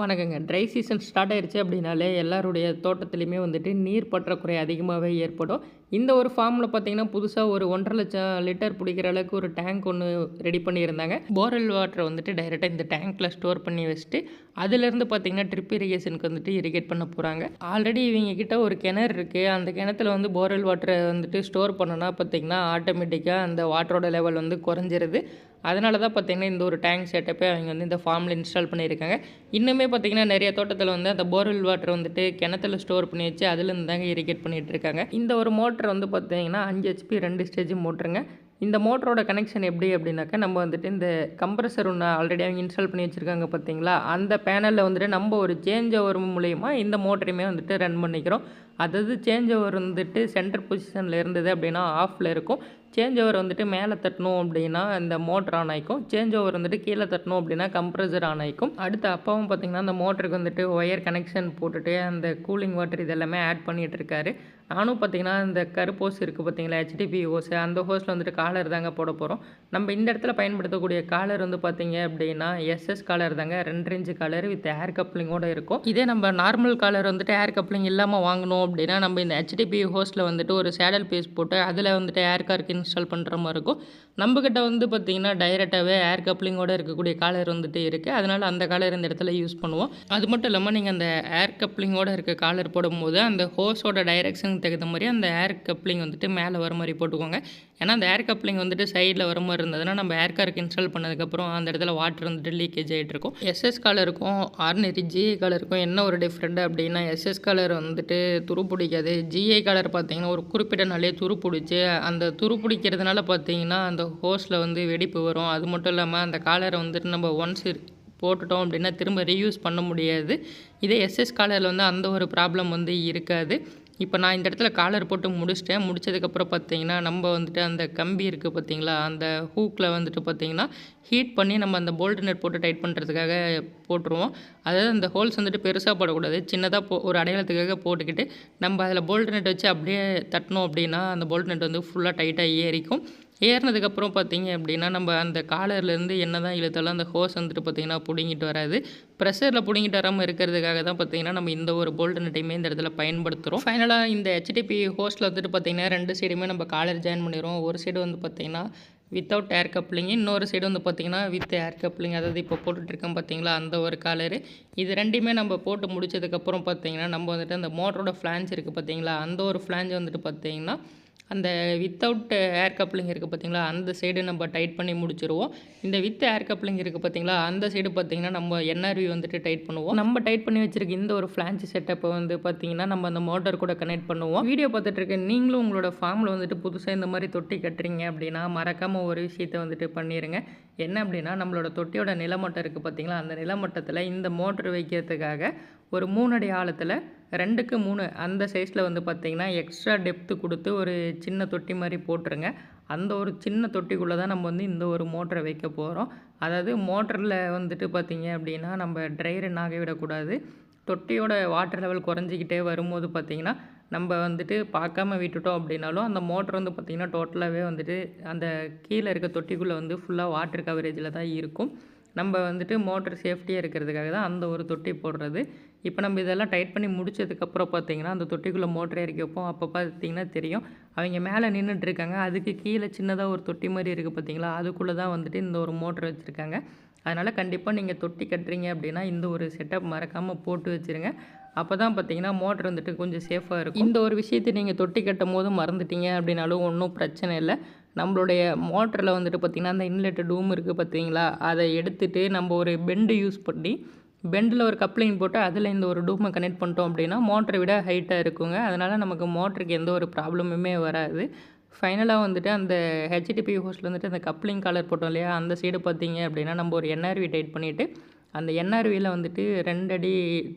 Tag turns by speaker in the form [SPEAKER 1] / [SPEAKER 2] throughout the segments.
[SPEAKER 1] வணக்கங்க. Try season start ஆயிருச்சு அப்படின்னாலே எல்லாருடைய தோட்டத்திலயுமே வந்துட்டு நீர் பற்றாக்குறை அதிகமாவே ஏற்படும். இந்த ஒரு ஃபார்ம்ல பார்த்தீங்கன்னா, புதுசா ஒரு 1,50,000 லிட்டர் பிடிக்கிற அளவுக்கு ஒரு டேங்க் ஒண்ணு ரெடி பண்ணியிருந்தாங்க. போர்வெல் வாட்டர வந்துட்டு டைரக்ட்டா இந்த டேங்க்ல ஸ்டோர் பண்ணி வச்சுட்டு, அதிலேருந்து பார்த்தீங்கன்னா, ட்ரிப் இரிகேஷனுக்கு வந்துட்டு இரிகேட் பண்ண போறாங்க. ஆல்ரெடி இவங்க கிட்ட ஒரு கிணறு இருக்கு. அந்த கிணத்துல வந்து போர்வெல் வாட்டர வந்துட்டு ஸ்டோர் பண்ணோம்னா பார்த்தீங்கன்னா, ஆட்டோமேட்டிக்கா அந்த வாட்டரோட லெவல் வந்து குறைஞ்சிருது. அதனால தான் பார்த்தீங்கன்னா, இந்த ஒரு டேங்க் செட்டப்பே அவங்க வந்து இந்த ஃபார்ம்ல இன்ஸ்டால் பண்ணியிருக்காங்க. இன்னுமே பார்த்தீங்கன்னா, நெறைய தோட்டத்தில வந்து அந்த போர்வெல் வாட்டர் வந்துட்டு கிணத்துல ஸ்டோர் பண்ணி வச்சு அதிலேருந்து தாங்க இரிகேட் பண்ணிட்டு இருக்காங்க. இந்த ஒரு மோட்டர் வந்து பார்த்தீங்கன்னா, 5 ஹெச்பி 2 ஸ்டேஜ் மோட்டருங்க. இந்த மோட்டரோட கனெக்ஷன் எப்படி அப்படின்னாக்கா, நம்ம வந்துட்டு இந்த கம்ப்ரஸர் ஒண்ணு ஆல்ரெடி அவங்க இன்ஸ்டால் பண்ணி வச்சிருக்காங்க பார்த்தீங்களா, அந்த பேனல்ல வந்துட்டு நம்ம ஒரு சேஞ்ச் ஓவர் மூலியமா இந்த மோட்டரையுமே வந்துட்டு ரன் பண்ணிக்கிறோம். அதாவது சேஞ்ச் ஓவர் வந்துட்டு சென்டர் பொசிஷன்ல இருந்தது அப்படின்னா ஆஃப்ல இருக்கும். சேஞ்ச் ஓவர் வந்துட்டு மேலே தட்டணும் அப்படின்னா இந்த மோட்டர் ஆன் ஆயிக்கும். சேஞ்ச் ஓவர் வந்துட்டு கீழே தட்டணும் அப்படின்னா கம்ப்ரஸர் ஆன் ஆயிக்கும். அடுத்து அப்பாவும் பார்த்தீங்கன்னா, அந்த மோட்டருக்கு வந்துட்டு ஒயர் கனெக்ஷன் போட்டுட்டு அந்த கூலிங் வாட்டர் இது எல்லாமே ஆட் பண்ணிட்டு இருக்காரு. நானும் பார்த்தீங்கன்னா, இந்த கருப்பு ஹோஸ் இருக்குது பார்த்தீங்களா, ஹெச்டிபி ஹோஸ் அந்த ஹோஸில் வந்துட்டு காலர் தாங்க போட போகிறோம். நம்ம இந்த இடத்துல பயன்படுத்தக்கூடிய காலர் வந்து பார்த்தீங்க அப்படின்னா, எஸ்எஸ் காலர் தாங்க. 2 இன்ச் காலர் வித் ஏர் கப்ளிங்கோட இருக்கும். இதே நம்ம நார்மல் காலர் வந்துட்டு ஏர் கப்ளிங் இல்லாமல் வாங்கணும் அப்படின்னா, நம்ம இந்த ஹெச்டிபி ஹோஸில் வந்துட்டு ஒரு சேடல் பீஸ் போட்டு அதில் வந்துட்டு ஏர் கார்க்கு இன்ஸ்டால் பண்ணுற மாதிரி இருக்கும். நம்மக்கிட்ட வந்து பார்த்தீங்கன்னா, டைரெக்டாகவே ஏர் கப்ளிங்கோட இருக்கக்கூடிய காலர் வந்துட்டு இருக்குது. அதனால் அந்த காலர் இந்த இடத்துல யூஸ் பண்ணுவோம். அது மட்டும் இல்லாமல் நீங்கள் அந்த ஏர் கப்ளிங்கோட இருக்க காலர் போடும்போது அந்த ஹோஸோட டைரெக்ஷனுக்கு தகுந்த மாதிரி அந்த ஏர் கப்ளிங் வந்துட்டு மேலே வர மாதிரி போட்டுக்கோங்க. ஏன்னா அந்த ஏர் கப்ளிங் வந்துட்டு சைடில் வர மாதிரி இருந்ததுன்னா நம்ம ஏர் கார்க்கு இன்ஸ்டால் பண்ணதுக்கப்புறம் அந்த இடத்துல வாட்டர் வந்துட்டு லீக்கேஜ் ஆகிட்டு இருக்கும். எஸ்எஸ் காலருக்கும் ஆர்டினரி ஜிஐ காலருக்கும் என்ன ஒரு டிஃப்ரெண்ட் அப்படின்னா, எஸ்எஸ் காலர் வந்துட்டு துரு பிடிக்காது. ஜிஐ காலர் பார்த்தீங்கன்னா ஒரு குறிப்பிட்ட நாளே துரு பிடிச்சி அந்த துரு பிடிக்கிறதுனால பார்த்தீங்கன்னா அந்த ஹோஸில் வந்து வெடிப்பு வரும். அது மட்டும் இல்லாமல் அந்த காலரை வந்துட்டு நம்ம ஒன்ஸ் போட்டுட்டோம் அப்படின்னா திரும்ப ரீயூஸ் பண்ண முடியாது. இதே எஸ்எஸ் காலரில் வந்து அந்த ஒரு ப்ராப்ளம் வந்து இருக்காது. இப்போ நான் இந்த இடத்துல காலர் போட்டு முடிச்சிட்டேன். முடிச்சதுக்கப்புறம் பார்த்தீங்கன்னா, நம்ம வந்துட்டு அந்த கம்பி இருக்குது பார்த்தீங்களா, அந்த ஹூக்கில் வந்துட்டு பார்த்தீங்கன்னா, ஹீட் பண்ணி நம்ம அந்த போல்ட் நட் போட்டு டைட் பண்ணுறதுக்காக போட்டுருவோம். அதாவது அந்த ஹோல்ஸ் வந்துட்டு பெருசாக போடக்கூடாது. சின்னதாக ஒரு அடையாளத்துக்காக போட்டுக்கிட்டு, நம்ம அதில் போல்ட் நட் வச்சு அப்படியே தட்டினோம் அப்படின்னா, அந்த போல்ட் நட் வந்து ஃபுல்லாக டைட்டாக ஏறிக்கும். ஏறினதுக்கப்புறம் பார்த்தீங்க அப்படின்னா, நம்ம அந்த காலர்லேருந்து என்ன தான் இழுத்தாலும் அந்த ஹோஸ் வந்துட்டு பார்த்தீங்கன்னா பிடுங்கிட்டு வராது. ப்ரெஷரில் பிடுங்கிட்டு வராமல் இருக்கிறதுக்காக தான் பார்த்தீங்கன்னா, நம்ம இந்த ஒரு போல்ட் நட்டையுமே இந்த இடத்துல பயன்படுத்துகிறோம். ஃபைனலாக இந்த ஹெச்டிபி ஹோஸில் வந்துட்டு பார்த்தீங்கன்னா, 2 சைடுமே நம்ம காலர் ஜாயின் பண்ணிடுவோம். ஒரு சைடு வந்து பார்த்தீங்கன்னா வித்தவுட் ஏர் கப்ளிங், இன்னொரு சைடு வந்து பார்த்தீங்கன்னா வித் ஏர் கப்ளிங். அதாவது இப்போ போட்டுட்ருக்கோம் பார்த்தீங்களா, அந்த ஒரு காலரு. இது 2யுமே நம்ம போட்டு முடிச்சதுக்கப்புறம் பார்த்தீங்கன்னா, நம்ம வந்துட்டு அந்த மோட்டரோட ஃப்ளான்ஜ் இருக்குது பார்த்தீங்களா, அந்த ஒரு ஃப்ளான்ஜ் வந்துட்டு பார்த்தீங்கன்னா அந்த வித்தவுட் ஏர் கப்ளிங் இருக்குது பார்த்தீங்களா, அந்த சைடு நம்ம டைட் பண்ணி முடிச்சுருவோம். இந்த வித் ஏர் கப்ளிங் இருக்குது பார்த்தீங்களா, அந்த சைடு பார்த்தீங்கன்னா நம்ம என்ஆர்வி வந்துட்டு டைட் பண்ணுவோம். நம்ம டைட் பண்ணி வச்சிருக்க இந்த ஒரு ஃப்ளான்ஜ் செட்டப்பை வந்து பார்த்தீங்கன்னா, நம்ம அந்த மோட்டார் கூட கனெக்ட் பண்ணுவோம். வீடியோ பார்த்துட்டு இருக்க நீங்களும் உங்களோட ஃபார்மில் வந்துட்டு புதுசாக இந்த மாதிரி தொட்டி கட்டுறீங்க அப்படின்னா, மறக்காமல் ஒரு விஷயத்தை வந்துட்டு பண்ணிடுங்க. என்ன அப்படின்னா, நம்மளோட தொட்டியோட நிலமட்டம் இருக்குது பார்த்தீங்களா, அந்த நிலமட்டத்தில் இந்த மோட்டர் வைக்கிறதுக்காக ஒரு 3 அடி ஆழத்தில் 2க்கு 3 அந்த சைஸில் வந்து பார்த்தீங்கன்னா, எக்ஸ்ட்ரா டெப்த்து கொடுத்து ஒரு சின்ன தொட்டி மாதிரி போட்டுருங்க. அந்த ஒரு சின்ன தொட்டிக்குள்ளே தான் நம்ம வந்து இந்த ஒரு மோட்டரை வைக்க போகிறோம். அதாவது மோட்டரில் வந்துட்டு பார்த்தீங்க அப்படின்னா, நம்ம ட்ரை ரன் ஆக விடக்கூடாது. தொட்டியோட வாட்டர் லெவல் குறைஞ்சிக்கிட்டே வரும்போது பார்த்தீங்கன்னா, நம்ம வந்துட்டு பார்க்காம விட்டுட்டோம் அப்படின்னாலும், அந்த மோட்டர் வந்து பார்த்தீங்கன்னா, டோட்டலாகவே வந்துட்டு அந்த கீழே இருக்க தொட்டிக்குள்ளே வந்து ஃபுல்லாக வாட்டர் கவரேஜில் தான் இருக்கும். நம்ம வந்துட்டு மோட்டர் சேஃப்டியாக இருக்கிறதுக்காக தான் அந்த ஒரு தொட்டி போடுறது. இப்போ நம்ம இதெல்லாம் டைட் பண்ணி முடிச்சதுக்கப்புறம் பார்த்தீங்கன்னா, அந்த தொட்டிக்குள்ளே மோட்டரை இறக்கி வைப்போம். அப்போ பார்த்தீங்கன்னா தெரியும், அவங்க மேலே நின்றுட்டுருக்காங்க. அதுக்கு கீழே சின்னதாக ஒரு தொட்டி மாதிரி இருக்குது பார்த்தீங்களா, அதுக்குள்ளே தான் வந்துட்டு இந்த ஒரு மோட்டர் வச்சுருக்காங்க. அதனால் கண்டிப்பாக நீங்கள் தொட்டி கட்டுறீங்க அப்படின்னா, இந்த ஒரு செட்டப் மறக்காமல் போட்டு வச்சுருங்க. அப்போ தான் பார்த்தீங்கன்னா, மோட்டர் வந்துட்டு கொஞ்சம் சேஃபாக இருக்கும். இந்த ஒரு விஷயத்தை நீங்கள் தொட்டி கட்டும்போது மறந்துட்டீங்க அப்படின்னாலும் ஒன்றும் பிரச்சனை இல்லை. நம்மளுடைய மோட்டரில் வந்துட்டு பார்த்திங்கன்னா, அந்த இன்லெட் டூம் இருக்குது பார்த்தீங்களா, அதை எடுத்துகிட்டு நம்ம ஒரு பெண்டு யூஸ் பண்ணி பெண்டில் ஒரு கப்ளிங் போட்டு அதில் இந்த ஒரு டூமை கனெக்ட் பண்ணிட்டோம் அப்படின்னா, மோட்டரை விட ஹைட்டாக இருக்குங்க. அதனால் நமக்கு மோட்டருக்கு எந்த ஒரு ப்ராப்ளமுமே வராது. ஃபைனலாக வந்துட்டு அந்த ஹெச்டிபி ஹோஸ்டில் வந்துட்டு அந்த கப்ளிங் காலர் போட்டோம் இல்லையா, அந்த சைடு பார்த்தீங்க அப்படின்னா, நம்ம ஒரு என்ஆர்வி டைட் பண்ணிவிட்டு அந்த என்ஆர்வியில் வந்துட்டு 2 அடி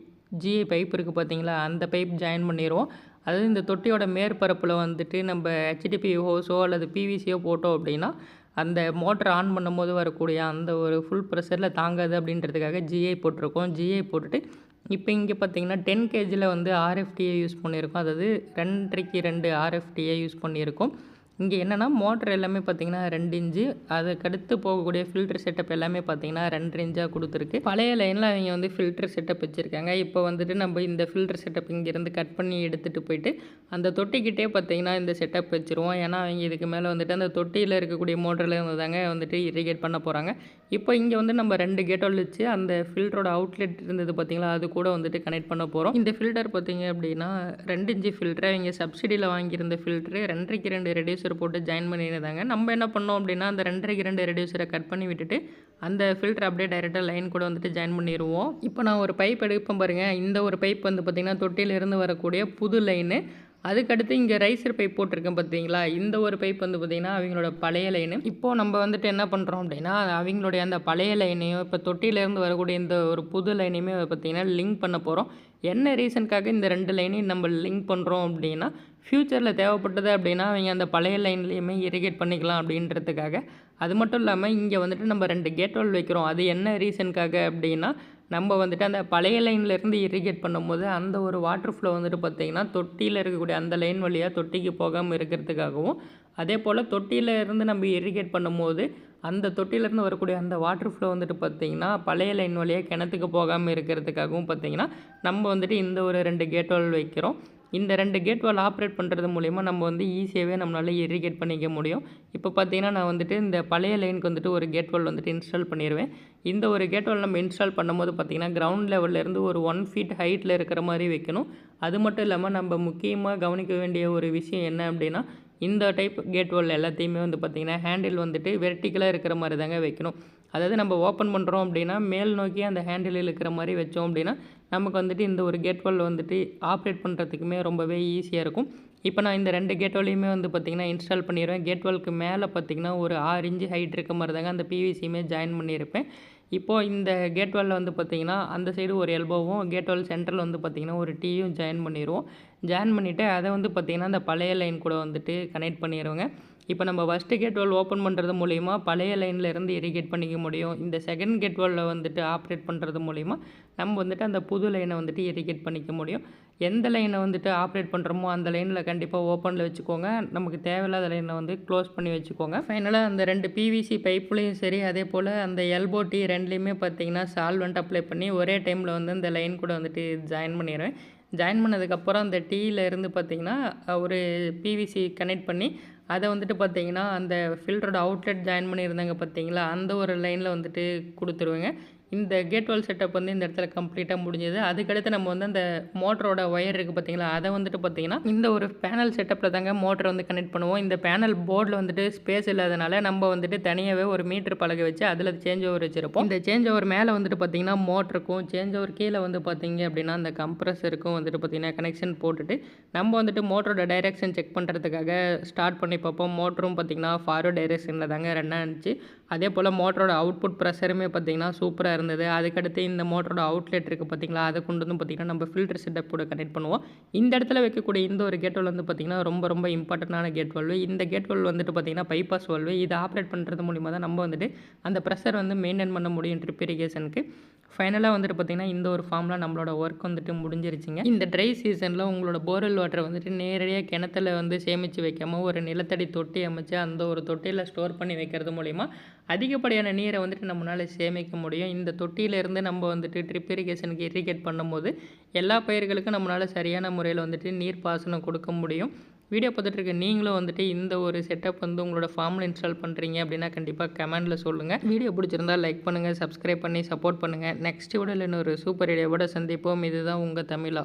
[SPEAKER 1] ஜிஐ பைப் இருக்குது பார்த்தீங்களா, அந்த பைப் ஜாயின் பண்ணிடுவோம். அதாவது இந்த தொட்டியோட மேற்பரப்பில் வந்துட்டு நம்ம ஹெச்டிபி ஹோஸோ அல்லது பிவிசியோ போட்டோம் அப்படின்னா, அந்த மோட்டர் ஆன் பண்ணும்போது வரக்கூடிய அந்த ஒரு ஃபுல் ப்ரெஷரில் தாங்காது அப்படின்றதுக்காக ஜிஐ போட்டிருக்கோம். ஜிஐ போட்டுட்டு இப்போ இங்கே பார்த்தீங்கன்னா 10 கேஜியில் வந்து ஆர்எஃப்டிஏ யூஸ் பண்ணியிருக்கோம். அதாவது 2.5க்கு 2 ஆர்எஃப்டிஏ யூஸ் பண்ணியிருக்கோம். இங்கே என்னென்னா மோட்டர் எல்லாமே பார்த்தீங்கன்னா 2 இன்ச்சு, அதுக்கடுத்து போகக்கூடிய ஃபில்டர் செட்டப் எல்லாமே பார்த்தீங்கன்னா 2 இன்ச்சாக கொடுத்துருக்கு. பழைய லைனில் அவங்க வந்து ஃபில்டர் செட்டப் வச்சுருக்காங்க. இப்போ வந்துட்டு நம்ம இந்த ஃபில்டர் செட்டப் இங்கேருந்து கட் பண்ணி எடுத்துகிட்டு போயிட்டு அந்த தொட்டிக்கிட்டே பார்த்தீங்கன்னா இந்த செட்டப் வச்சுருவோம். ஏன்னா அவங்க இதுக்கு மேலே வந்துட்டு அந்த தொட்டியில் இருக்கக்கூடிய மோட்டரில் இருந்து தாங்க வந்துட்டு இரிகேட் பண்ண போகிறாங்க. இப்போ இங்கே வந்து நம்ம 2 கேட் வால்வ் வச்சு அந்த ஃபில்டரோட அவுட்லெட் இருந்தது பார்த்தீங்களா, அது கூட வந்துட்டு கனெக்ட் பண்ண போகிறோம். இந்த ஃபில்டர் பார்த்தீங்க அப்படின்னா 2 இன்ச்சு ஃபில்டர், அவங்க சப்சிடியில் வாங்கியிருந்த ஃபில்டரு 2.5க்கு 2 ரெடியூசர் போட்டு ஜாயின் பண்ணியிருந்தாங்க. நம்ம என்ன பண்ணோம் அப்படின்னா அந்த 2.5க்கு 2 ரெடியூசரை கட் பண்ணி விட்டுட்டு அந்த ஃபில்டர் அப்படியே டைரெக்டாக லைன் கூட வந்துட்டு ஜாயின் பண்ணிடுவோம். இப்போ நான் ஒரு பைப் எடுப்பேன் பாருங்கள். இந்த ஒரு பைப் வந்து பார்த்திங்கன்னா தொட்டியிலிருந்து வரக்கூடிய புது லைனு. அதுக்கடுத்து இங்கே ரைசர் பைப் போட்டிருக்கேன் பார்த்தீங்களா, இந்த ஒரு பைப் வந்து பார்த்திங்கன்னா அவங்களோட பழைய லைனு. இப்போது நம்ம வந்துட்டு என்ன பண்ணுறோம் அப்படின்னா அவங்களுடைய அந்த பழைய லைனையும் இப்போ தொட்டியிலேருந்து வரக்கூடிய இந்த ஒரு புது லைனையுமே பார்த்திங்கன்னா லிங்க் பண்ண போகிறோம். என்ன ரீசனுக்காக இந்த 2 லைனையும் நம்ம லிங்க் பண்ணுறோம் அப்படின்னா, ஃப்யூச்சரில் தேவைப்பட்டது அப்படின்னா அவங்க அந்த பழைய லைன்லேயுமே இரிகேட் பண்ணிக்கலாம் அப்படின்றதுக்காக. அது மட்டும் இல்லாமல் இங்கே வந்துட்டு நம்ம 2 கேட் வால்வ் வைக்கிறோம். அது என்ன ரீசனுக்காக அப்படின்னா, நம்ம வந்துட்டு அந்த பழைய லைன்லேருந்து இரிகேட் பண்ணும்போது அந்த ஒரு வாட்டர் ஃப்ளோ வந்துட்டு பார்த்திங்கன்னா தொட்டியில் இருக்கக்கூடிய அந்த லைன் வழியாக தொட்டிக்கு போகாமல் இருக்கிறதுக்காகவும், அதே போல் தொட்டியில் இருந்து நம்ம இரிகேட் பண்ணும்போது அந்த தொட்டியிலேருந்து வரக்கூடிய அந்த வாட்டர் ஃப்ளோ வந்துட்டு பார்த்திங்கன்னா பழைய லைன் வழியாக கிணத்துக்கு போகாமல் இருக்கிறதுக்காகவும் பார்த்திங்கன்னா நம்ம வந்துட்டு இந்த ஒரு 2 கேட் வால்வ் வைக்கிறோம். இந்த 2 கேட் வால்வ் ஆப்ரேட் பண்ணுறது மூலிமா நம்ம வந்து ஈஸியாகவே நம்மளால் இரிகேட் பண்ணிக்க முடியும். இப்போ பார்த்தீங்கன்னா நான் வந்துட்டு இந்த பழைய லைனுக்கு வந்துட்டு ஒரு கேட் வால்வ் வந்துட்டு இன்ஸ்டால் பண்ணிடுவேன். இந்த ஒரு கேட் வால்வ் நம்ம இன்ஸ்டால் பண்ணும்போது பார்த்திங்கன்னா கிரவுண்ட் லெவல்லேருந்து ஒரு 1 ஃபீட் ஹைட்டில் இருக்கிற மாதிரி வைக்கணும். அது மட்டும் இல்லாமல் நம்ம முக்கியமாக கவனிக்க வேண்டிய ஒரு விஷயம் என்ன அப்படின்னா, இந்த டைப் கேட் வால்வ் எல்லாத்தையுமே வந்து பார்த்திங்கன்னா ஹேண்டில் வந்துட்டு வெர்டிக்கலாக இருக்கிற மாதிரி தாங்க வைக்கணும். அதாவது நம்ம ஓப்பன் பண்ணுறோம் அப்படின்னா மேல் நோக்கி அந்த ஹேண்டில் இருக்கிற மாதிரி வச்சோம் அப்படின்னா நமக்கு வந்துட்டு இந்த ஒரு கேட் வால்வ் வந்துட்டு ஆப்ரேட் பண்ணுறதுக்குமே ரொம்பவே ஈஸியாக இருக்கும். இப்போ நான் இந்த 2 கேட் வால்வையுமே வந்து பார்த்திங்கன்னா இன்ஸ்டால் பண்ணிடுவேன். கேட் வால்வுக்கு மேலே பார்த்திங்கன்னா ஒரு 6 இன்ச்சு ஹைட் இருக்க மாதிரி தாங்க அந்த பிவிசியுமே ஜாயின் பண்ணியிருப்பேன். இப்போது இந்த கேட் வால்வில் வந்து பார்த்திங்கன்னா அந்த சைடு ஒரு எல்போவும் கேட் வால் சென்டரில் வந்து பார்த்திங்கன்னா ஒரு டீயும் ஜாயின் பண்ணிடுவோம். ஜாயின் பண்ணிவிட்டு அதை வந்து பார்த்திங்கன்னா அந்த பழைய லைன் கூட வந்துட்டு கனெக்ட் பண்ணிடுவோங்க. இப்போ நம்ம ஃபஸ்ட்டு கேட் வால்வ் ஓப்பன் பண்ணுறது மூலிமா பழைய லைனில் இருந்து இரிகேட் பண்ணிக்க முடியும். இந்த செகண்ட் கேட் வால்வில் வந்துட்டு ஆப்ரேட் பண்ணுறது மூலிமா நம்ம வந்துட்டு அந்த புது லைனை வந்துட்டு இரிகேட் பண்ணிக்க முடியும். எந்த லைனை வந்துட்டு ஆப்ரேட் பண்ணுறோமோ அந்த லைனில் கண்டிப்பாக ஓப்பனில் வச்சுக்கோங்க. நமக்கு தேவையில்லாத லைனை வந்து க்ளோஸ் பண்ணி வச்சுக்கோங்க. ஃபைனலாக அந்த 2 பிவிசி பைப்லேயும் சரி, அதே போல் அந்த எல்போ டீ 2லேயுமே பார்த்திங்கன்னா சால்வெண்ட் அப்ளை பண்ணி ஒரே டைமில் வந்து அந்த லைன் கூட வந்துட்டு ஜாயின் பண்ணிடுவேன். ஜாயின் பண்ணதுக்கப்புறம் அந்த டீயில் இருந்து பார்த்திங்கன்னா ஒரு பிவிசி கனெக்ட் பண்ணி அதை வந்துட்டு பார்த்திங்கன்னா அந்த ஃபில்டரோட அவுட்லெட் ஜாயின் பண்ணியிருந்தாங்க பார்த்திங்களா, அந்த ஒரு லைனில் வந்துட்டு கொடுத்துருவேங்க. இந்த கேட் வால்வ் செட்டப் வந்து இந்த இடத்துல கம்ப்ளீட்டாக முடிஞ்சது. அதுக்கடுத்து நம்ம வந்து அந்த மோட்டரோட ஒயர் இருக்குது பார்த்திங்களா, அதை வந்துட்டு பார்த்திங்கன்னா இந்த ஒரு பேனல் செட்டப்பில் தாங்க மோட்டரை வந்து கனெக்ட் பண்ணுவோம். இந்த பேனல் போர்டில் வந்துட்டு ஸ்பேஸ் இல்லாதனால நம்ம வந்துட்டு தனியாகவே ஒரு மீட்டர் பலகை வச்சு அதில் சேஞ்ச் ஓவர் வச்சுருப்போம். இந்த சேஞ்ச் ஓவர் மேலே வந்துட்டு பார்த்திங்கன்னா மோட்டருக்கும், சேஞ்ச் ஓவர் கீழே வந்து பார்த்திங்க அப்படின்னா அந்த கம்ப்ரஸருக்கும் வந்துட்டு பார்த்திங்கன்னா கனெக்ஷன் போட்டுட்டு நம்ம வந்துட்டு மோட்டரோட டைரெக்ஷன் செக் பண்ணுறதுக்காக ஸ்டார்ட் பண்ணி பார்ப்போம். மோட்டரும் பார்த்திங்கன்னா ஃபார்வர்ட் டைரெக்ஷனில் தாங்க ரன் ஆனிச்சு. அதே போல் மோட்டரோட அவுட்புட் ப்ரெஷருமே பார்த்திங்கன்னா சூப்பராக இருந்தது. அதுக்கடுத்து இந்த மோட்டரோட அவுட்லெட் இருக்குது பார்த்திங்களா, அதை கொண்டு வந்து பார்த்திங்கன்னா நம்ம ஃபில்டர் செட்டப் கூட கனெக்ட் பண்ணுவோம். இந்த இடத்துல வைக்கக்கூடிய இந்த ஒரு கேட் வால்வ் வந்து பார்த்திங்கன்னா ரொம்ப ரொம்ப இம்பார்ட்டண்டான கேட் வால்வு. இந்த கேட் வால்வ் வந்துட்டு பார்த்திங்கன்னா பைபாஸ் வால்வு. இதை ஆப்ரேட் பண்ணுறது மூலிமா தான் நம்ம வந்துட்டு அந்த ப்ரெஷர் வந்து மெயின்டைன் பண்ண முடியும் ட்ரிப் இரிகேஷனுக்கு. ஃபைனலாக வந்துட்டு பார்த்திங்கன்னா இந்த ஒரு ஃபார்மில் நம்மளோட ஒர்க் வந்துட்டு முடிஞ்சிருச்சுங்க. இந்த ட்ரை சீசனில் உங்களோட போர்வெல் வாட்டரை வந்துட்டு நேரடியாக கிணத்துல வந்து சேமித்து வைக்காமல் ஒரு நிலத்தடி தொட்டி அமைச்சு அந்த ஒரு தொட்டியில் ஸ்டோர் பண்ணி வைக்கிறது மூலிமா அதிகப்படியான நீரை வந்துட்டு நம்மளால் சேமிக்க முடியும். இந்த தொட்டியிலேருந்து நம்ம வந்துட்டு ட்ரிப் இரிகேஷனுக்கு இரிகேட் பண்ணும்போது எல்லா பயிர்களுக்கும் நம்மளால் சரியான முறையில் வந்துட்டு நீர் பாசனம் கொடுக்க முடியும். வீடியோ பார்த்துட்ருக்க நீங்களும் வந்துட்டு இந்த ஒரு செட்டப் வந்து உங்களோட ஃபார்மில் இன்ஸ்டால் பண்ணுறீங்க அப்படின்னா கண்டிப்பாக கமெண்டில் சொல்லுங்கள். வீடியோ பிடிச்சிருந்தால் லைக் பண்ணுங்கள், சப்ஸ்கிரைப் பண்ணி சப்போர்ட் பண்ணுங்கள். நெக்ஸ்ட் வீடியோவில் இன்னொரு சூப்பர் வீடியோவோட சந்திப்போம். இதுதான் உங்கள் தமிழா.